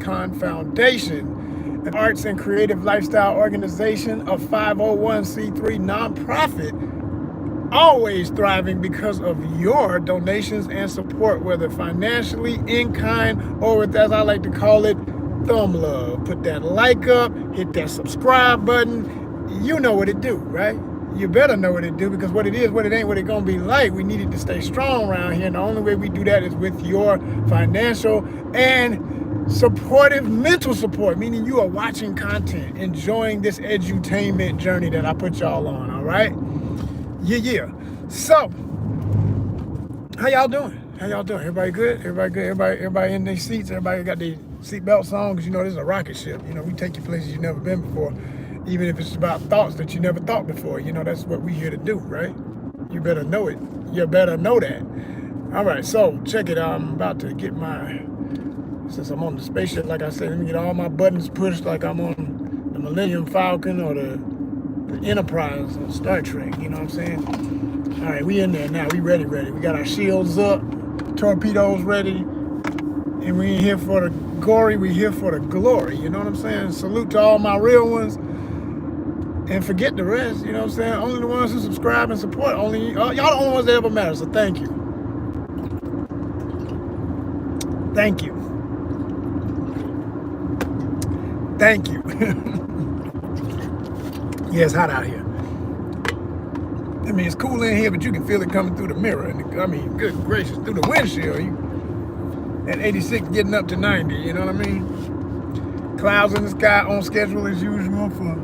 ONYXCON Foundation, an arts and creative lifestyle organization, a 501c3 nonprofit, always thriving because of your donations and support, whether financially, in kind, or with, as I like to call it, thumb love. Put that like up, hit that subscribe button. You know what it do, right? You better know what it do, because what it is, what it ain't, what it gonna be like. We need it to stay strong around here, and the only way we do that is with your financial and supportive mental support, meaning you are watching content, enjoying this edutainment journey that I put y'all on, all right? Yeah. So, how y'all doing? How y'all doing? Everybody good? Everybody good? Everybody in their seats? Everybody got their seatbelts on? Because you know this is a rocket ship. You know, we take you places you've never been before. Even if it's about thoughts that you never thought before. You know, that's what we're here to do, right? You better know it. You better know that. All right, so check it. I'm about to get since I'm on the spaceship, like I said, let me get all my buttons pushed like I'm on the Millennium Falcon or the Enterprise on Star Trek, you know what I'm saying? All right, we in there now. We ready. We got our shields up, torpedoes ready, and we ain't here for the gory, we here for the glory, you know what I'm saying? Salute to all my real ones. And forget the rest, you know what I'm saying? Only the ones who subscribe and support. Y'all the only ones that ever matter, so thank you. Thank you. Thank you. Yeah, it's hot out here. I mean, it's cool in here, but you can feel it coming through the mirror. And I mean, good gracious, through the windshield. At 86 getting up to 90, you know what I mean? Clouds in the sky on schedule as usual for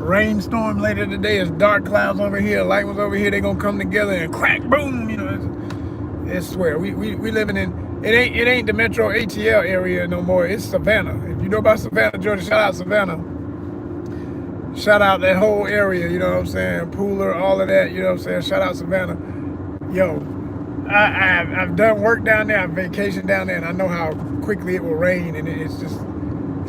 rainstorm later today. It's dark clouds over here, light ones over here. They're gonna come together and crack, boom. You know, it's swear we living in it ain't the Metro ATL area no more. It's Savannah. If you know about Savannah, Georgia, shout out Savannah. Shout out that whole area. You know what I'm saying? Pooler, all of that. You know what I'm saying? Shout out Savannah. Yo, I've done work down there. I've vacationed down there, and I know how quickly it will rain. And it's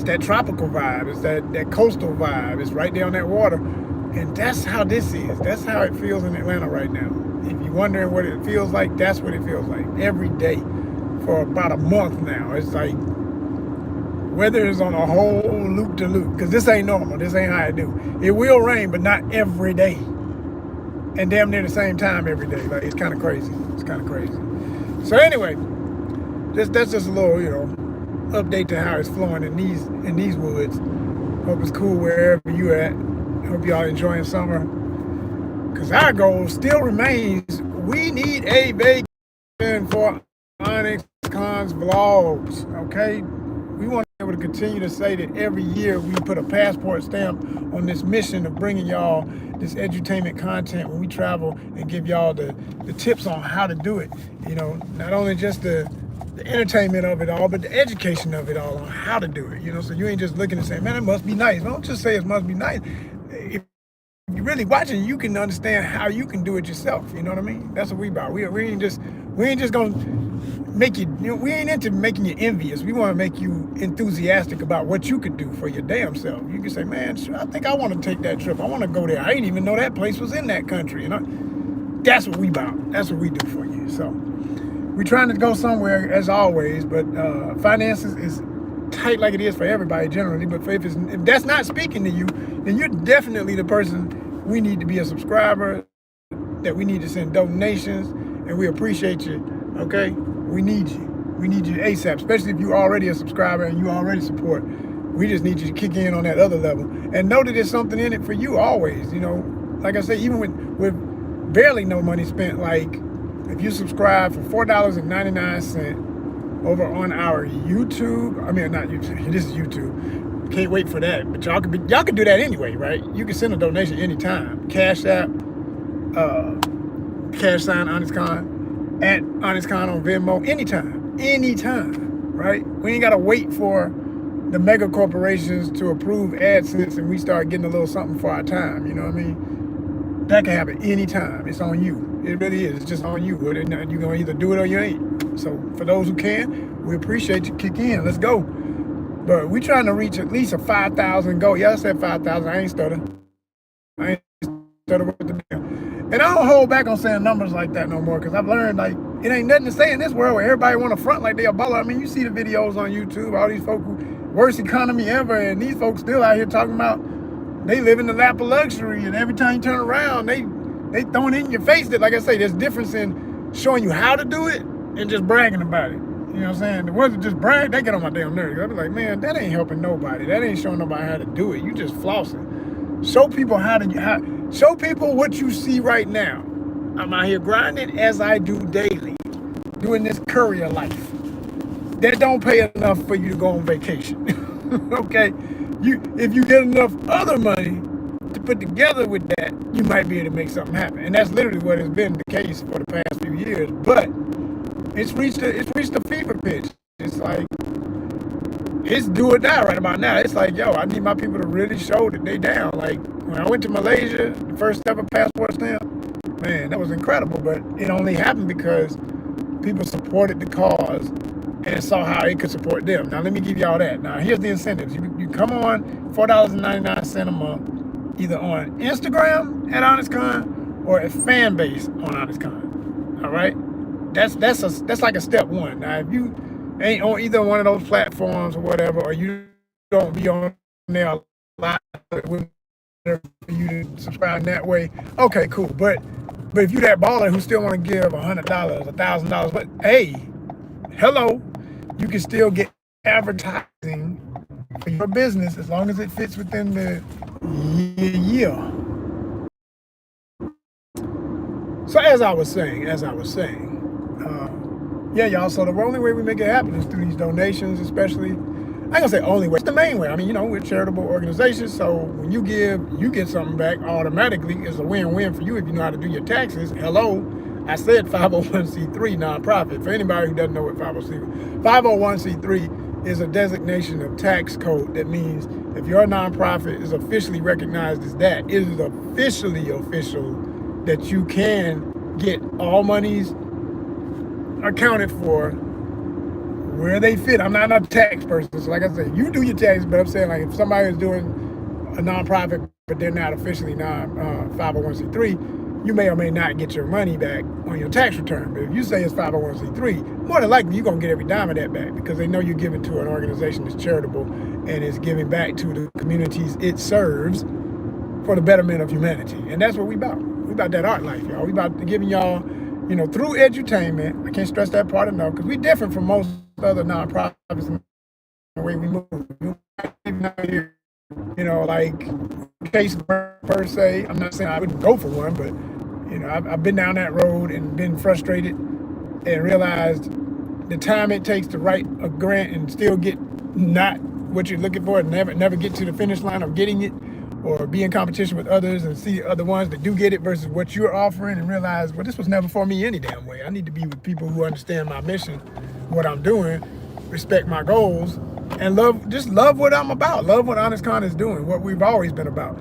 that tropical vibe. It's that coastal vibe. It's right there on that water. And that's how this is. That's how it feels in Atlanta right now. If you're wondering what it feels like, that's what it feels like. Every day for about a month now. It's like weather is on a whole loop-to-loop. Because this ain't normal. This ain't how I do. It will rain, but not every day. And damn near the same time every day. Like, it's kind of crazy. It's kind of crazy. So anyway, that's just a little, you know, update to how it's flowing in these woods. Hope it's cool wherever you at. Hope y'all enjoying summer. Because our goal still remains, we need a vacation for ONYXCON's vlogs, okay? We want to be able to continue to say that every year we put a passport stamp on this mission of bringing y'all this edutainment content when we travel and give y'all the tips on how to do it. You know, not only just the entertainment of it all, but the education of it all on how to do it. You know, so you ain't just looking and saying, man, it must be nice. Don't just say it must be nice. If you're really watching, you can understand how you can do it yourself. You know what I mean? That's what we about. We ain't just gonna make you know, we ain't into making you envious. We want to make you enthusiastic about what you could do for your damn self. You can say, man, I think I want to take that trip. I want to go there. I didn't even know that place was in that country. You know, that's what we about. That's what we do for you. So we're trying to go somewhere as always, but finances is tight like it is for everybody generally. But if that's not speaking to you, then you're definitely the person we need to be a subscriber, that we need to send donations, and we appreciate you, okay? We need you. We need you ASAP, especially if you're already a subscriber and you already support. We just need you to kick in on that other level. And know that there's something in it for you always, you know? Like I say, even with barely no money spent, like if you subscribe for $4.99 over on our YouTube, I mean, not YouTube, this is YouTube. Can't wait for that, but y'all can do that anyway, right? You can send a donation anytime. Cash App, # ONYXCON, at ONYXCON on Venmo, anytime, right? We ain't gotta wait for the mega corporations to approve AdSense and we start getting a little something for our time, you know what I mean? That can happen anytime. It's on you. It really is. It's just on you. You're gonna either do it or you ain't. So for those who can, we appreciate you. Kick in. Let's go. But we trying to reach at least a 5,000 goal. Yeah, I said 5,000. I ain't stutter with the deal. And I don't hold back on saying numbers like that no more, because I've learned, like, it ain't nothing to say in this world where everybody want to front like they a baller. I mean, you see the videos on YouTube, all these folk who worst economy ever, and these folks still out here talking about they live in the lap of luxury, and every time you turn around, they throwing it in your face. That, like I say, there's a difference in showing you how to do it and just bragging about it. You know what I'm saying? The ones that just brag, they get on my damn nerves. I be like, man, that ain't helping nobody. That ain't showing nobody how to do it. You just flossing. Show people show people what you see right now. I'm out here grinding as I do daily, doing this courier life. That don't pay enough for you to go on vacation. Okay? If you get enough other money to put together with that, you might be able to make something happen. And that's literally what has been the case for the past few years. But it's reached a fever pitch. It's like, it's do or die right about now. It's like, yo, I need my people to really show that they down. Like, when I went to Malaysia, the first ever passport stamp, man, that was incredible. But it only happened because people supported the cause and saw how it could support them. Now, let me give y'all that. Now, here's the incentives. You come on $4.99 a month, either on Instagram at ONYXCON or a fan base on ONYXCON. All right? That's like a step one. Now, if you ain't on either one of those platforms or whatever, or you don't be on there a lot for you to subscribe that way, okay, cool. But if you that baller who still want to give $100, $1,000, but hey, hello, you can still get advertising for your business as long as it fits within the year. So as I was saying, yeah, y'all, so the only way we make it happen is through these donations, especially. I ain't gonna say only way, it's the main way. I mean, we're charitable organizations, so when you give, you get something back automatically. It's a win-win for you if you know how to do your taxes. Hello, I said 501c3 nonprofit. For anybody who doesn't know what 501c3 is a designation of tax code. That means if your nonprofit is officially recognized as that, it is officially official that you can get all monies accounted for where they fit. I'm not a tax person, so like I said, you do your taxes, but I'm saying, like, if somebody is doing a nonprofit but they're not officially 501c3, you may or may not get your money back on your tax return. But if you say it's 501c3, more than likely you're gonna get every dime of that back, because they know you're giving to an organization that's charitable and is giving back to the communities it serves for the betterment of humanity. And that's what we about. We about that art life, y'all. We about giving y'all, through edutainment. I can't stress that part enough, because we're different from most other nonprofits in the way we move. Like case per se. I'm not saying I wouldn't go for one, but I've been down that road and been frustrated and realized the time it takes to write a grant and still get not what you're looking for, and never get to the finish line of getting it, or be in competition with others and see other ones that do get it versus what you're offering, and realize, well, this was never for me any damn way. I need to be with people who understand my mission, what I'm doing, respect my goals, and love what I'm about. Love what ONYXCON is doing, what we've always been about.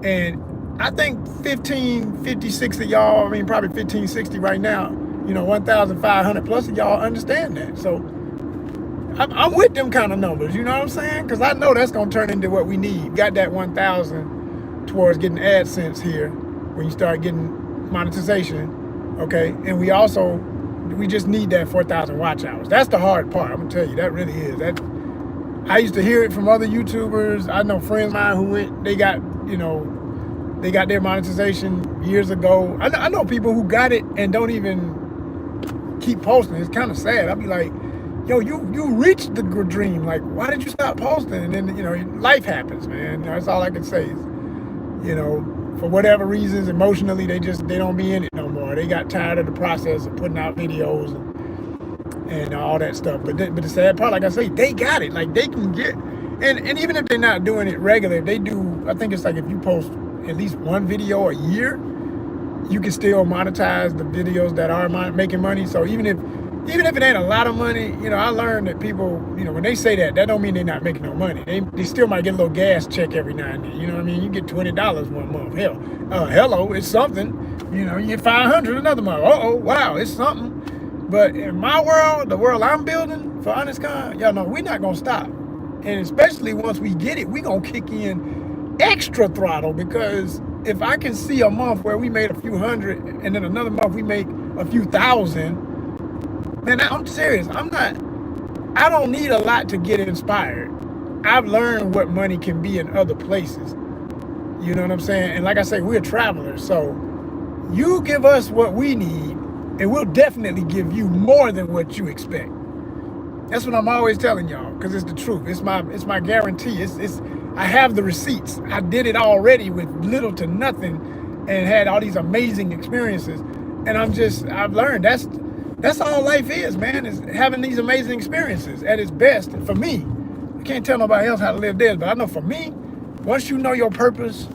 And I think 15, 50, 60 of y'all, I mean, probably 15, 60 right now, 1,500 plus of y'all understand that. So I'm with them kind of numbers, you know what I'm saying? Because I know that's going to turn into what we need. Got that 1,000 towards getting AdSense here when you start getting monetization, okay? And we just need that 4,000 watch hours. That's the hard part, I'm going to tell you. That really is. I used to hear it from other YouTubers. I know friends of mine who they got their monetization years ago. I know people who got it and don't even keep posting. It's kind of sad. I'd be like, yo, you reached the dream. Like, why did you stop posting? And then, life happens, man. That's all I can say is, for whatever reasons, emotionally, they don't be in it no more. They got tired of the process of putting out videos and all that stuff. But the sad part, like I say, they got it. Like, they can get, and even if they're not doing it regular, they do, I think it's like if you post at least one video a year, you can still monetize the videos that are making money. So even if it ain't a lot of money, I learned that people, when they say that don't mean they're not making no money. They still might get a little gas check every now and then. You know what I mean? You get $20 one month. Hell, hello, it's something. You get $500 another month. Wow, it's something. But in my world, the world I'm building for ONYXCON, y'all know we're not gonna stop. And especially once we get it, we gonna kick in extra throttle, because if I can see a month where we made a few hundred and then another month we make a few thousand, man, I'm serious. I don't need a lot to get inspired. I've learned what money can be in other places. You know what I'm saying? And like I say, we're travelers. So you give us what we need, and we'll definitely give you more than what you expect. That's what I'm always telling y'all, because it's the truth. It's my guarantee. It's I have the receipts. I did it already with little to nothing, and had all these amazing experiences. And I've learned that's all life is, man. Is having these amazing experiences at its best. For me, I can't tell nobody else how to live theirs, but I know for me, once you know your purpose,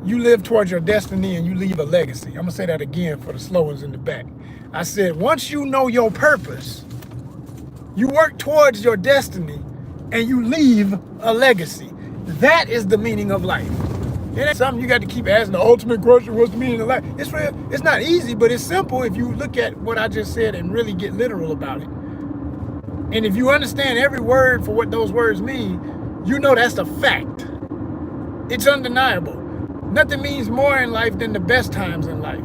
you live towards your destiny and you leave a legacy. I'm gonna say that again for the slow ones in the back. I said, once you know your purpose, you work towards your destiny and you leave a legacy. That is the meaning of life. It ain't something you got to keep asking the ultimate question, what's the meaning of life? It's real. It's not easy, but it's simple if you look at what I just said and really get literal about it. And if you understand every word for what those words mean, you know that's a fact. It's undeniable. Nothing means more in life than the best times in life.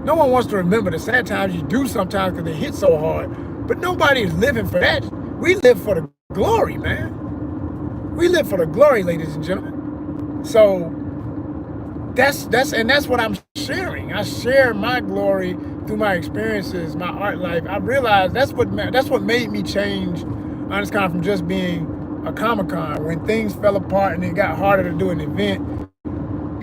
No one wants to remember the sad times you do sometimes because they hit so hard. But nobody is living for that. We live for the glory, man. We live for the glory, ladies and gentlemen. So that's what I'm sharing. I share my glory through my experiences, my art life. I realized that's what made me change ONYXCON from just being a Comic-Con. When things fell apart and it got harder to do an event,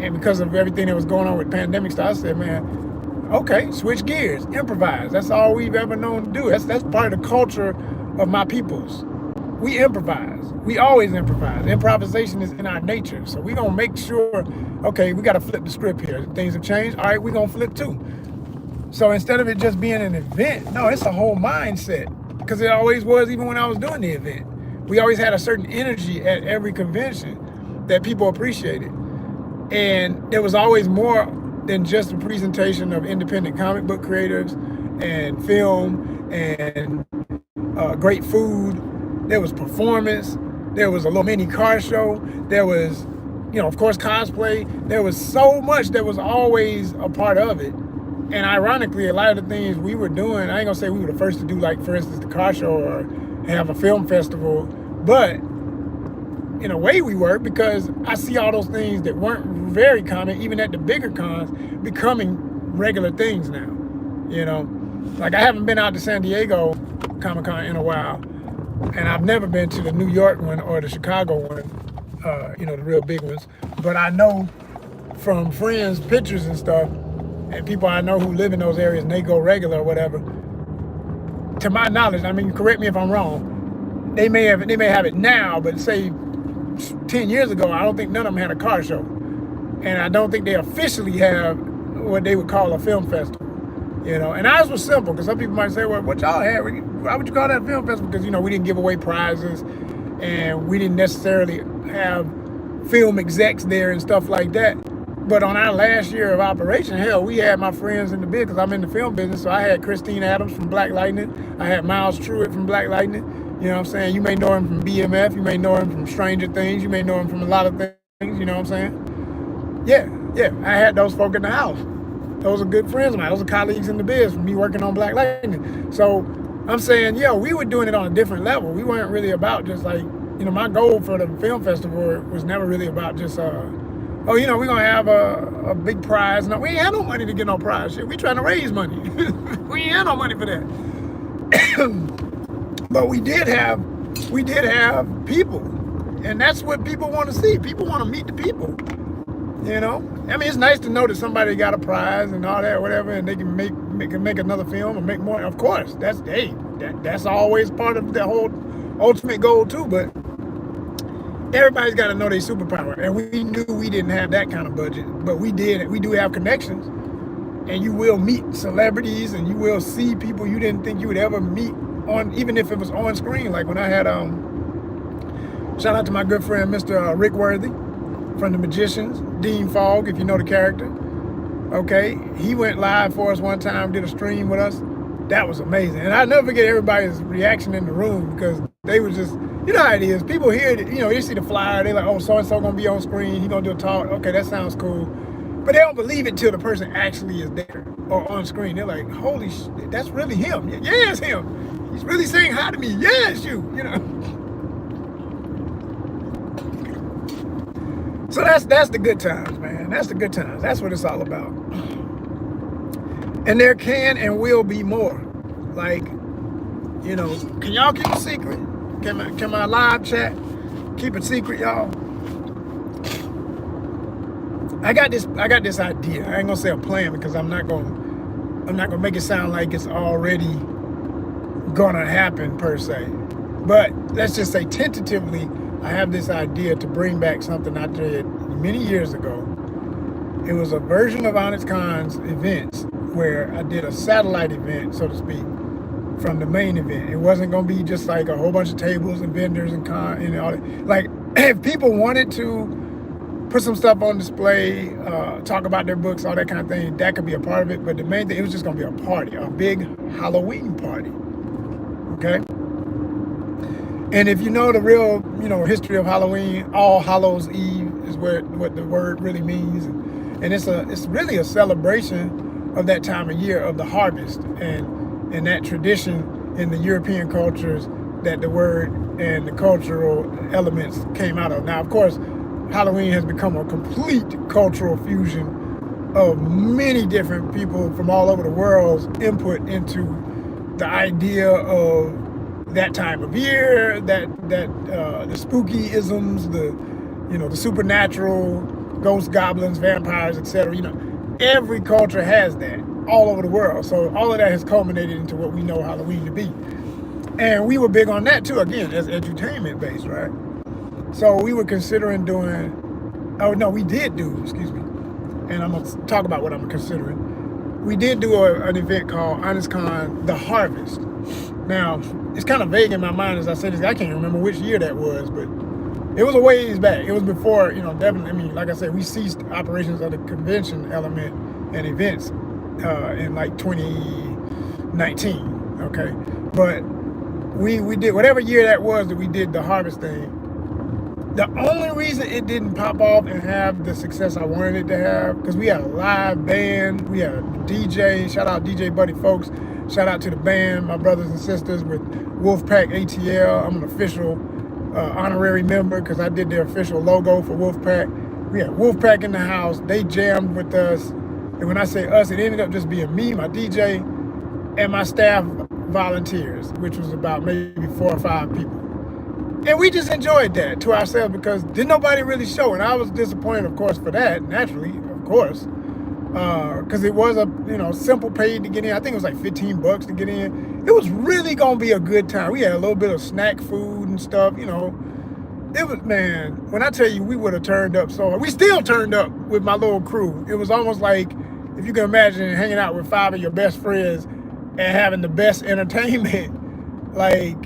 and because of everything that was going on with pandemic stuff, I said, man, okay, switch gears, improvise. That's all we've ever known to do. That's part of the culture of my peoples. We improvise. We always improvise. Improvisation is in our nature. So we're going to make sure, okay, we got to flip the script here. Things have changed. All right, we're going to flip too. So instead of it just being an event, no, it's a whole mindset. Because it always was, even when I was doing the event. We always had a certain energy at every convention that people appreciated. And there was always more than just a presentation of independent comic book creators and film and great food. There was performance. There was a little mini car show. There was, of course, cosplay. There was so much that was always a part of it. And ironically, a lot of the things we were doing, I ain't gonna say we were the first to do, like, for instance, the car show or have a film festival, but in a way we were, because I see all those things that weren't very common, even at the bigger cons, becoming regular things now. Like I haven't been out to San Diego Comic-Con in a while, and I've never been to the New York one or the Chicago one, the real big ones. But I know from friends' pictures and stuff, and people I know who live in those areas and they go regular or whatever, to my knowledge, I mean, correct me if I'm wrong, they may have it now, but say 10 years ago, I don't think none of them had a car show. And I don't think they officially have what they would call a film festival. And ours was simple, because some people might say, well, what y'all had? Why would you call that a film festival? Because, we didn't give away prizes, and we didn't necessarily have film execs there and stuff like that. But on our last year of operation, hell, we had my friends in the biz, because I'm in the film business. So I had Christine Adams from Black Lightning. I had Miles Truitt from Black Lightning. You know what I'm saying? You may know him from BMF. You may know him from Stranger Things. You may know him from a lot of things. You know what I'm saying? Yeah. I had those folk in the house. Those are good friends of mine. Those are colleagues in the biz from me working on Black Lightning. So I'm saying, we were doing it on a different level. We weren't really about just like, my goal for the film festival was never really about just, we're going to have a big prize. No, we ain't had no money to get no prize. Shit, we trying to raise money. We ain't had no money for that. But we did have people, and that's what people want to see. People want to meet the people. I mean, it's nice to know that somebody got a prize and all that, whatever, and they can make another film or make more. Of course, that's always part of the whole ultimate goal too. But everybody's got to know their superpower, and we knew we didn't have that kind of budget, but we did. We do have connections, and you will meet celebrities, and you will see people you didn't think you would ever meet on, even if it was on screen. Like when I had shout out to my good friend Mr. Rick Worthy from The Magicians, Dean Fogg, if you know the character. Okay, he went live for us one time, did a stream with us. That was amazing, and I'll never forget everybody's reaction in the room, because they was just, how it is. People hear it, you see the flyer, they like, oh, so and so gonna be on screen, he gonna do a talk. Okay, that sounds cool. But they don't believe it till the person actually is there or on screen. They're like, holy shit, that's really him. Yeah, it's him. He's really saying hi to me. Yeah, it's you. So that's the good times, man. That's the good times. That's what it's all about. And there can and will be more. Like, you know, can y'all keep it secret? Can my live chat keep it secret, y'all? I got this idea. I ain't gonna say a plan because I'm not gonna make it sound like it's already gonna happen per se. But let's just say tentatively, I have this idea to bring back something I did many years ago. It was a version of ONYXCON's events where I did a satellite event, so to speak, from the main event. It wasn't gonna be just like a whole bunch of tables and vendors and all that. Like, if people wanted to put some stuff on display, talk about their books, all that kind of thing, that could be a part of it. But the main thing, it was just gonna be a party, a big Halloween party. Okay? And if you know the real, history of Halloween, All Hallows Eve is what the word really means. And it's really a celebration of that time of year of the harvest and that tradition in the European cultures that the word and the cultural elements came out of. Now, of course, Halloween has become a complete cultural fusion of many different people from all over the world's input into the idea of that time of year, the spooky isms, the supernatural, ghosts, goblins, vampires, etc. Every culture has that all over the world. So all of that has culminated into what we know Halloween to be. And we were big on that too, again, as edutainment based, right? So we were considering we did do, and I'm gonna talk about what I'm considering. We did do an event called ONYXCON The Harvest. Now, it's kind of vague in my mind as I say this. I can't remember which year that was, but it was a ways back. It was before, definitely, like I said, we ceased operations of the convention element and events in like 2019, okay? But we did, whatever year that was that we did the harvest thing, the only reason it didn't pop off and have the success I wanted it to have, because we had a live band, we had a DJ, shout out DJ Buddy Folks, shout out to the band, my brothers and sisters with Wolfpack ATL. I'm an official honorary member because I did their official logo for Wolfpack. We had Wolfpack in the house, they jammed with us, and when I say us, it ended up just being me, my DJ, and my staff volunteers, which was about maybe 4 or 5 people. And we just enjoyed that to ourselves because didn't nobody really show. And I was disappointed, of course, for that, naturally, of course. Because it was a, simple paid to get in. I think it was like $15 to get in. It was really going to be a good time. We had a little bit of snack food and stuff, It was, man, when I tell you we would have turned up so hard. We still turned up with my little crew. It was almost like, if you can imagine hanging out with 5 of your best friends and having the best entertainment, like,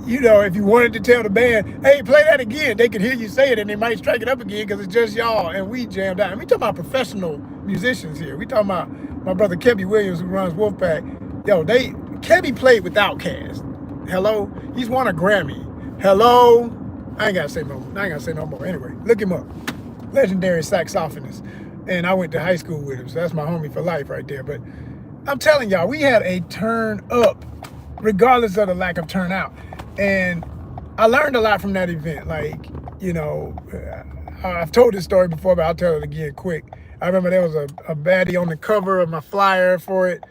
if you wanted to tell the band, hey, play that again, they could hear you say it and they might strike it up again because it's just y'all. And we jammed out. And we talking about professional musicians here. We talking about my brother Kebby Williams, who runs Wolfpack. Yo, Kebby played with Outkast. Hello? He's won a Grammy. Hello? I ain't gotta say no more. Anyway, look him up. Legendary saxophonist. And I went to high school with him, so that's my homie for life right there. But I'm telling y'all, we had a turn up, regardless of the lack of turnout. And I learned a lot from that event. Like, I've told this story before, but I'll tell it again quick. I remember there was a baddie on the cover of my flyer for it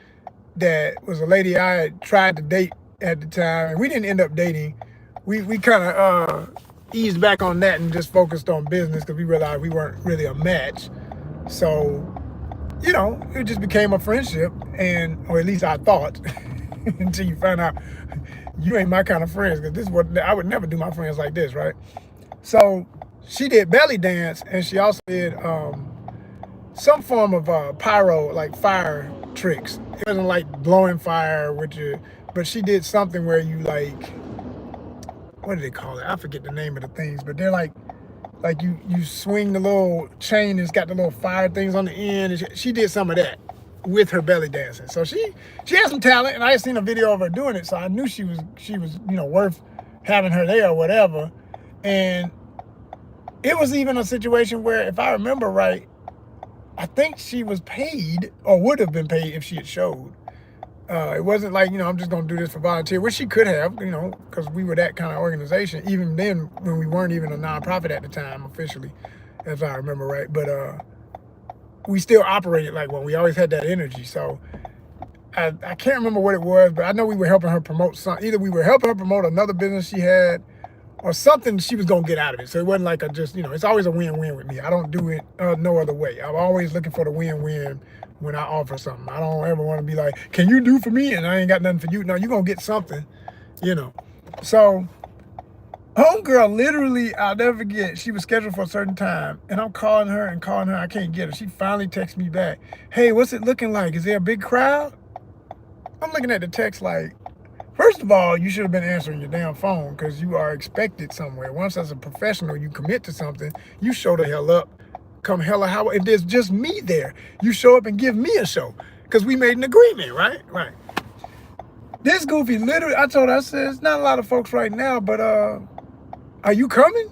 that was a lady I had tried to date at the time. And we didn't end up dating. We kind of eased back on that and just focused on business because we realized we weren't really a match. So, it just became a friendship, or at least I thought, until you find out you ain't my kind of friends, because this is what I would never do my friends like this, right? So she did belly dance, and she also did some form of pyro, like fire tricks. It wasn't like blowing fire but she did something where you what do they call it? I forget the name of the things, but they're like you swing the little chain and it's got the little fire things on the end. And she did some of that with her belly dancing. So she had some talent, and I had seen a video of her doing it, so I knew she was worth having her there or whatever. And it was even a situation where, if I remember right, I think she was paid, or would have been paid if she had showed. It wasn't like, I'm just going to do this for volunteer, which she could have, because we were that kind of organization. Even then, when we weren't even a nonprofit at the time, officially, if I remember right. But we still operated like one. We always had that energy. So I can't remember what it was, but I know we were helping her promote something. Either we were helping her promote another business she had or something she was going to get out of it. So it wasn't like it's always a win-win with me. I don't do it no other way. I'm always looking for the win-win when I offer something. I don't ever want to be like, can you do for me? And I ain't got nothing for you. No, you're going to get something, So homegirl, literally, I'll never forget, she was scheduled for a certain time, and I'm calling her. I can't get her. She finally texts me back. Hey, what's it looking like? Is there a big crowd? I'm looking at the text like, first of all, you should have been answering your damn phone because you are expected somewhere. Once as a professional, you commit to something, you show the hell up. Come hella how if there's just me there, you show up and give me a show because we made an agreement, right? Right. This goofy literally, I told her, I said, it's not a lot of folks right now, but are you coming?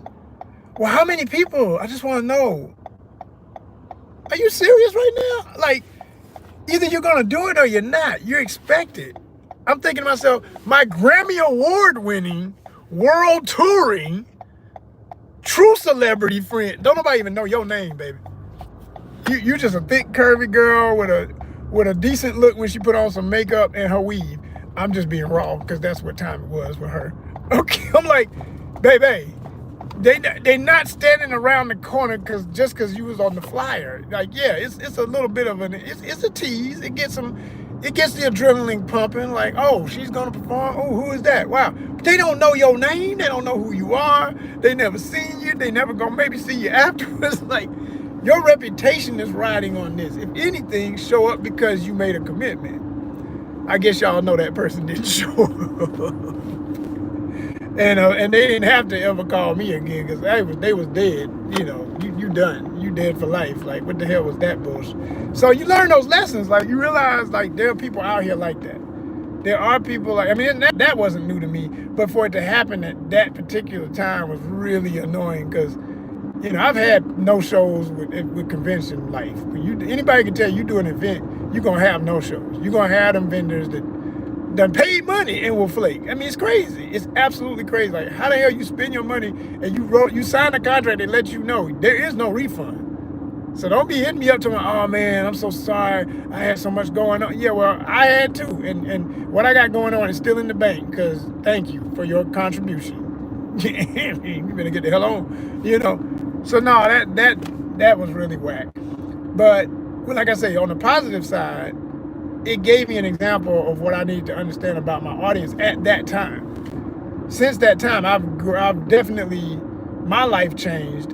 Well, how many people? I just want to know. Are you serious right now? Like, either you're gonna do it or you're not. You're expected. I'm thinking to myself, my Grammy Award winning, world touring, true celebrity friend. Don't nobody even know your name, baby. You just a thick, curvy girl with a decent look when she put on some makeup and her weave. I'm just being raw because that's what time it was with her. Okay, I'm like, baby, they not standing around the corner just because you was on the flyer. Like, yeah, it's a little bit of it's a tease. It gets the adrenaline pumping. Like, oh, she's gonna perform. Oh, who is that? Wow. But they don't know your name. They don't know who you are. They never seen you. They never gonna maybe see you afterwards. Like, your reputation is riding on this. If anything, show up because you made a commitment. I guess y'all know that person didn't show up. And they didn't have to ever call me again because they was dead. You done. You dead for life. Like, what the hell was that bullshit? So you learn those lessons. Like, you realize, like, there are people out here like that. There are people like, I mean, that wasn't new to me, but for it to happen at that particular time was really annoying because, I've had no shows with convention life. Anybody can tell you do an event, you're going to have no shows. You're going to have them vendors that done paid money and will flake. I mean, it's crazy. It's absolutely crazy. Like, how the hell you spend your money and you sign a contract that lets you know there is no refund. So don't be hitting me up to oh man, I'm so sorry. I had so much going on. Yeah, well, I had too. And what I got going on is still in the bank because thank you for your contribution. You better get the hell on, So no, that was really whack. But like I say, on the positive side, it gave me an example of what I need to understand about my audience at that time. Since that time, I've definitely, my life changed.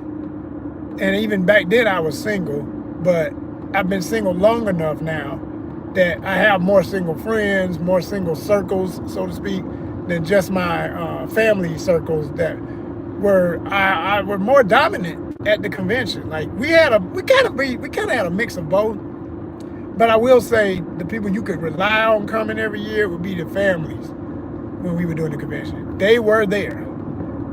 And even back then I was single, but I've been single long enough now that I have more single friends, more single circles, so to speak, than just my family circles that were more dominant at the convention. Like, we kind of had a mix of both. But I will say the people you could rely on coming every year would be the families when we were doing the convention. They were there,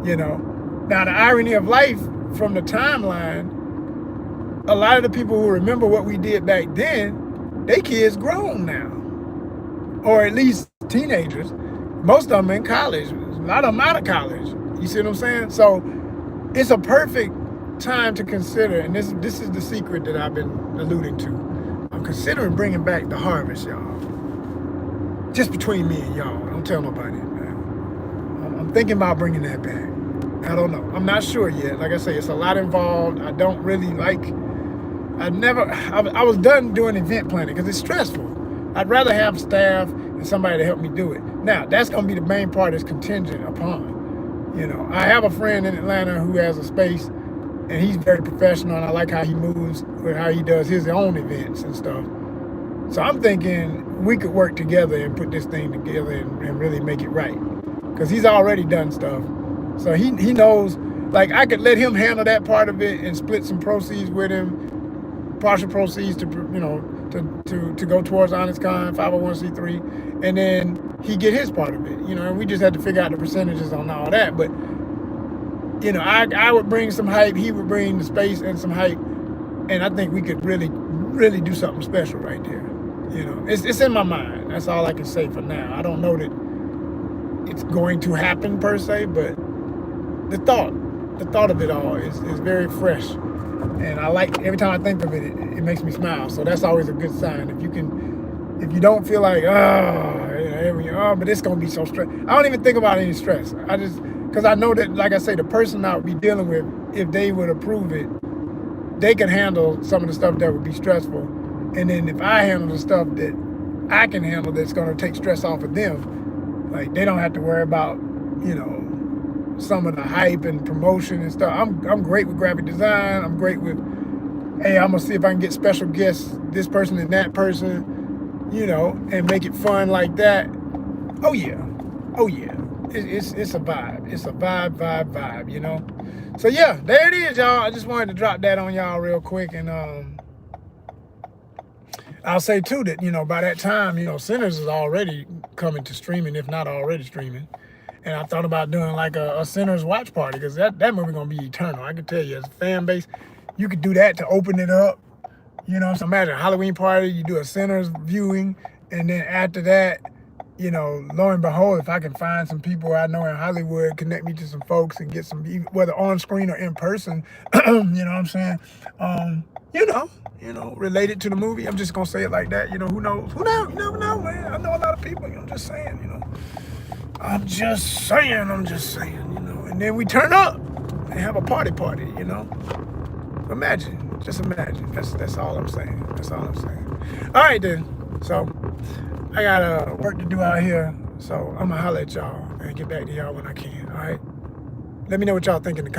Now, the irony of life from the timeline, a lot of the people who remember what we did back then, they kids grown now. Or at least teenagers. Most of them in college. A lot of them out of college. You see what I'm saying? So it's a perfect time to consider, and this is the secret that I've been alluding to. I'm considering bringing back the harvest, y'all. Just between me and y'all. Don't tell nobody, man. I'm thinking about bringing that back. I don't know. I'm not sure yet. Like I say, it's a lot involved. I don't really like... I was done doing event planning because it's stressful. I'd rather have staff and somebody to help me do it. Now, that's going to be the main part that's contingent upon. I have a friend in Atlanta who has a space, and he's very professional, and I like how he moves or how he does his own events and stuff. So I'm thinking we could work together and put this thing together and really make it right. Because he's already done stuff. So he knows, like, I could let him handle that part of it and split some proceeds with him, partial proceeds to go towards ONYXCON, 501c3, and then he get his part of it, and we just had to figure out the percentages on all that. But, I would bring some hype, he would bring the space and some hype, and I think we could really, really do something special right there. You know, it's in my mind. That's all I can say for now. I don't know that it's going to happen per se, but the thought of it all is very fresh. And I like, every time I think of it, it makes me smile. So that's always a good sign. If you don't feel like, but it's going to be so stress. I don't even think about any stress. Because I know that, like I say, the person I would be dealing with, if they would approve it, they can handle some of the stuff that would be stressful. And then if I handle the stuff that I can handle that's going to take stress off of them, like they don't have to worry about, some of the hype and promotion and stuff. I'm great with graphic design. I'm great with, hey, I'm gonna see if I can get special guests, this person and that person, and make it fun like that. Oh yeah. It's a vibe. It's a vibe. So yeah, there it is, y'all. I just wanted to drop that on y'all real quick, and I'll say too that by that time, Sinners is already coming to streaming, if not already streaming. And I thought about doing like a Sinners watch party, because that movie gonna be eternal. I can tell you, as a fan base, you could do that to open it up. So imagine a Halloween party, you do a Sinners viewing, and then after that, lo and behold, if I can find some people I know in Hollywood, connect me to some folks and get some, whether on screen or in person, you know what I'm saying? Related to the movie. I'm just gonna say it like that. Who knows? Who knows? You never know, man. I know a lot of people. I'm just saying. I'm just saying. And then we turn up and have a party. Imagine, just imagine. That's all I'm saying. All right then. So I got work to do out here. So I'm gonna holler at y'all and get back to y'all when I can. All right. Let me know what y'all think in the comments.